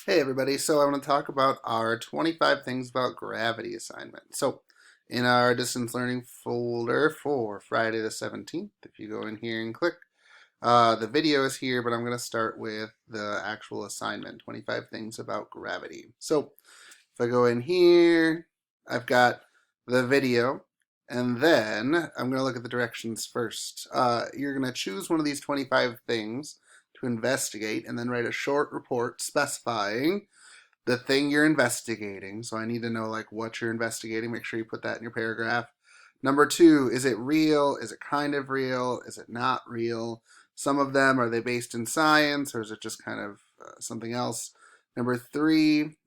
Hey everybody, so I want to talk about our 25 things about gravity assignment. So in our distance learning folder for Friday the 17th, if you go in here and click, the video is here, but I'm going to start with the actual assignment, 25 things about gravity. So if I go in here, I've got the video, and then I'm going to look at the directions first. You're going to choose one of these 25 things to investigate and then write a short report specifying the thing you're investigating. So I need to know like what you're investigating. Make sure you put that in your paragraph. Number two, is it real? Is it kind of real? Is it not real? Some of them, are they based in science or is it just kind of something else? Number three,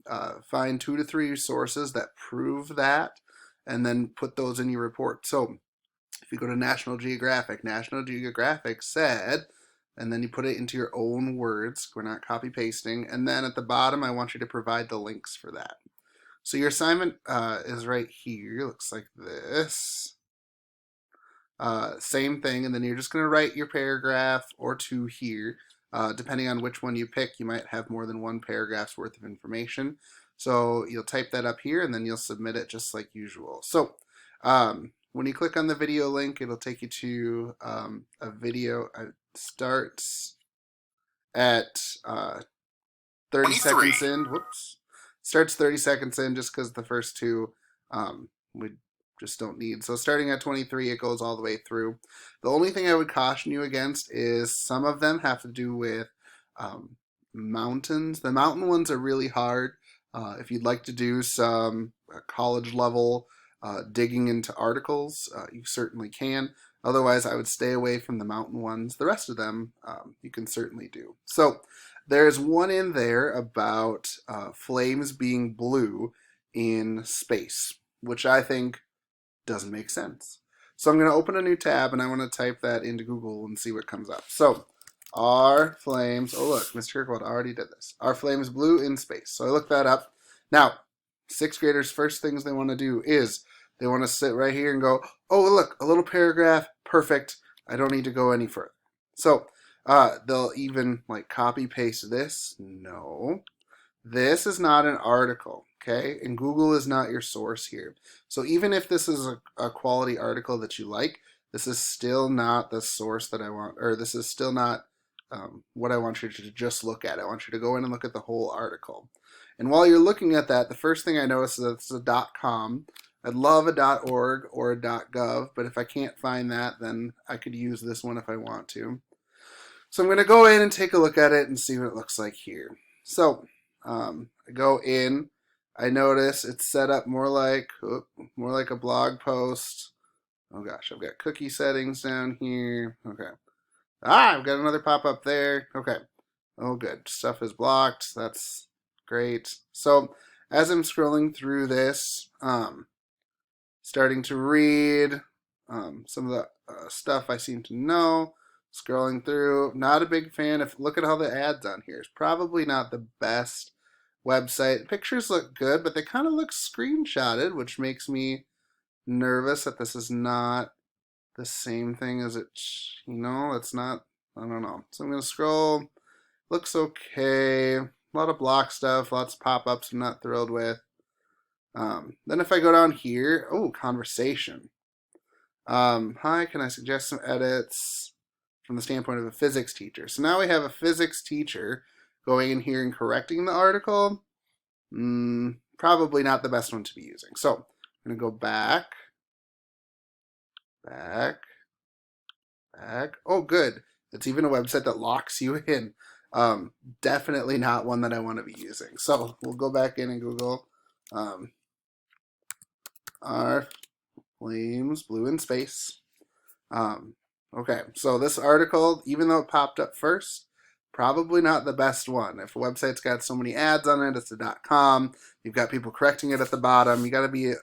find 2 to 3 sources that prove that and then put those in your report. So if you go to National Geographic said, and then you put it into your own words. We're not copy pasting. And then at the bottom, I want you to provide the links for that. So your assignment is right here. Looks like this. Same thing, and then you're just going to write your paragraph or two here. Depending on which one you pick, you might have more than one paragraph's worth of information. So you'll type that up here, and then you'll submit it just like usual. So when you click on the video link, it'll take you to a video. It starts at 30 seconds in. Whoops. Starts 30 seconds in just because the first two we just don't need. So starting at 23, it goes all the way through. The only thing I would caution you against is some of them have to do with mountains. The mountain ones are really hard. If you'd like to do some college level digging into articles, you certainly can. Otherwise, I would stay away from the mountain ones. The rest of them you can certainly do. So there's one in there about flames being blue in space, which I think doesn't make sense. So I'm going to open a new tab and I want to type that into Google and see what comes up. So, are flames, oh look, Mr. Kirkwood already did this. Are flames blue in space? So I looked that up. Now, sixth graders, first things they want to do is they want to sit right here and go, oh look, a little paragraph, perfect. I don't need to go any further. So they'll even like copy paste this. No, this is not an article, okay? And Google is not your source here. So even if this is a quality article that you like, this is still not the source that I want, or this is still not what I want you to just look at. I want you to go in and look at the whole article. And while you're looking at that, the first thing I notice is that it's a .com. I'd love a .org or a .gov, but if I can't find that, then I could use this one if I want to. So I'm going to go in and take a look at it and see what it looks like here. So I go in. I notice it's set up more like a blog post. Oh gosh, I've got cookie settings down here. Okay. I've got another pop-up there. Okay. Oh good. Stuff is blocked. That's great. So as I'm scrolling through this, starting to read some of the stuff I seem to know. Scrolling through, not a big fan. Look at all the ads on here. It's probably not the best website. Pictures look good, but they kind of look screenshotted, which makes me nervous that this is not the same thing as it, it's not, I don't know. So I'm going to scroll. Looks okay. A lot of block stuff, lots of pop-ups I'm not thrilled with. Then if I go down here, oh, conversation. Hi, can I suggest some edits from the standpoint of a physics teacher? So now we have a physics teacher going in here and correcting the article. Probably not the best one to be using. So I'm going to go back. Oh, good. It's even a website that locks you in. Definitely not one that I want to be using. So we'll go back in and Google are flames blue in space. Okay, so this article, even though it popped up first, probably not the best one. If a website's got so many ads on it, it's a .com. You've got people correcting it at the bottom. You got to be a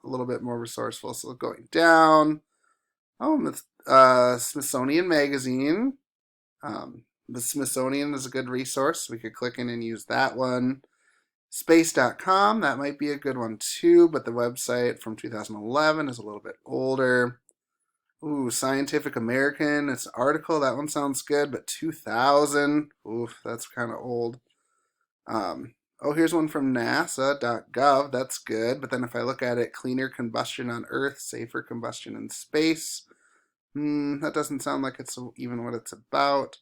little bit more resourceful. So going down, Smithsonian Magazine. The Smithsonian is a good resource. We could click in and use that one. Space.com, that might be a good one too, but the website from 2011 is a little bit older. Ooh, Scientific American, it's an article. That one sounds good, but 2000, oof, that's kind of old. Oh, here's one from NASA.gov. That's good. But then if I look at it, cleaner combustion on Earth, safer combustion in space. That doesn't sound like it's even what it's about.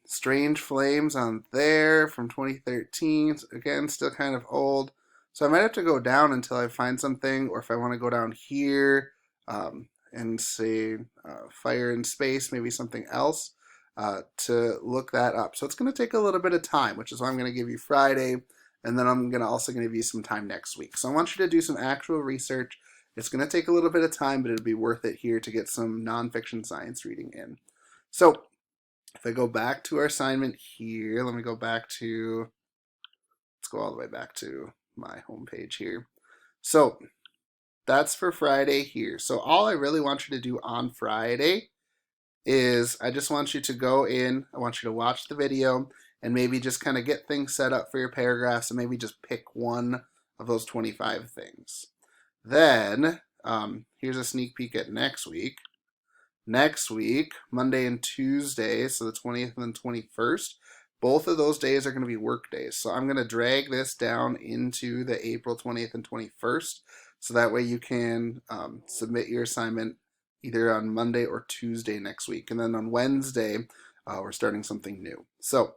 Strange Flames on there from 2013. Again, still kind of old. So I might have to go down until I find something, or if I want to go down here and say Fire in Space, maybe something else to look that up. So it's going to take a little bit of time, which is why I'm going to give you Friday, and then I'm going to also give you some time next week. So I want you to do some actual research. It's going to take a little bit of time, but it'll be worth it here to get some nonfiction science reading in. So if I go back to our assignment here, let me go back to, let's go all the way back to my homepage here. So that's for Friday here. So all I really want you to do on Friday is I just want you to go in, I want you to watch the video and maybe just kind of get things set up for your paragraphs and maybe just pick one of those 25 things. Then here's a sneak peek at next week. Next week, Monday and Tuesday, so the 20th and the 21st, both of those days are going to be work days. So I'm going to drag this down into the April 20th and 21st, so that way you can submit your assignment either on Monday or Tuesday next week. And then on Wednesday, we're starting something new. So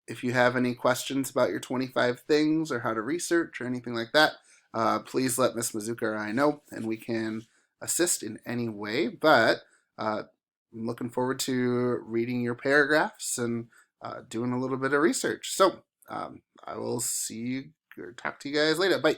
if you have any questions about your 25 things or how to research or anything like that, please let Miss Mazuka or I know, and we can assist in any way. But I'm looking forward to reading your paragraphs and doing a little bit of research. So I will see you or talk to you guys later. Bye.